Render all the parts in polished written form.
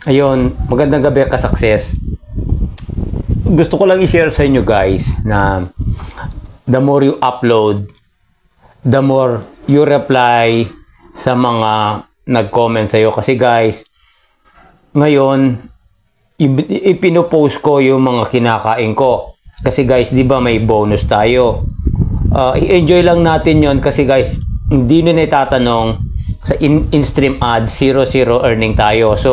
Ayun, magandang gabi ka-success. Gusto ko lang i-share sa inyo guys na the more you upload, the more you reply sa mga nag-comment sa'yo. Kasi guys, ngayon, ipinopost ko yung mga kinakain ko. Kasi guys, di ba may bonus tayo? I-enjoy lang natin yon kasi guys, hindi na itatanong sa in-stream ads, 0 earning tayo. So,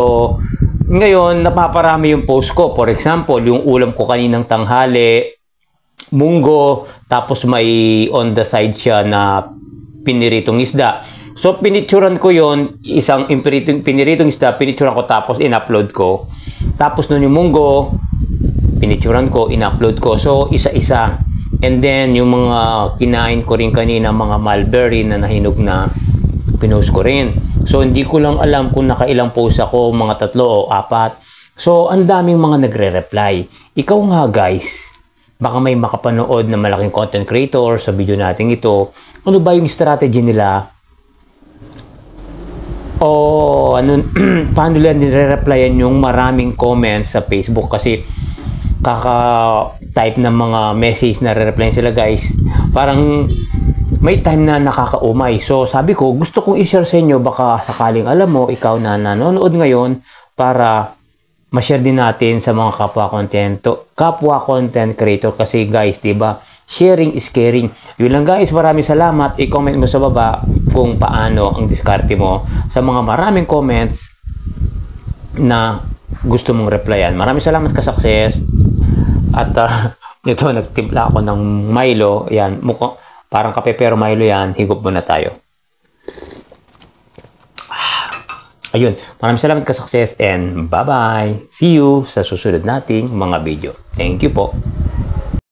ngayon, napaparami yung post ko. For example, yung ulam ko kaninang tanghali, munggo, tapos may on the side siya na piniritong isda. So, pinicturan ko yon, isang piniritong isda, pinicturan ko tapos in-upload ko. Tapos nun yung munggo, pinicturan ko, in-upload ko. So, isa-isa. And then, yung mga kinain ko rin kanina, mga mulberry na nahinog na, pinost ko rin. So, hindi ko lang alam kung nakailang post ako, mga 3 o 4. So, ang daming mga nagre-reply. Ikaw nga guys, baka may makapanood na malaking content creator sa video natin ito. Ano ba yung strategy nila? O ano, paano nila nire-replyan yung maraming comments sa Facebook? Kasi kaka-type ng mga message na re-replyan sila guys. Parang may time na nakakaumay. So, sabi ko, gusto kong i-share sa inyo, baka sakaling alam mo, ikaw na nanonood ngayon, para ma-share din natin sa mga kapwa content creator. Kasi guys, diba, sharing is caring. Yun lang guys, maraming salamat. I-comment mo sa baba kung paano ang diskarte mo sa mga maraming comments na gusto mong replyan. Maraming salamat ka-success. At ito, nagtimpla ako ng Milo. Yan, parang kape pero Milo yan. Higop muna tayo. Ayun, maraming salamat ka-success and bye-bye. See you sa susunod nating mga video. Thank you po.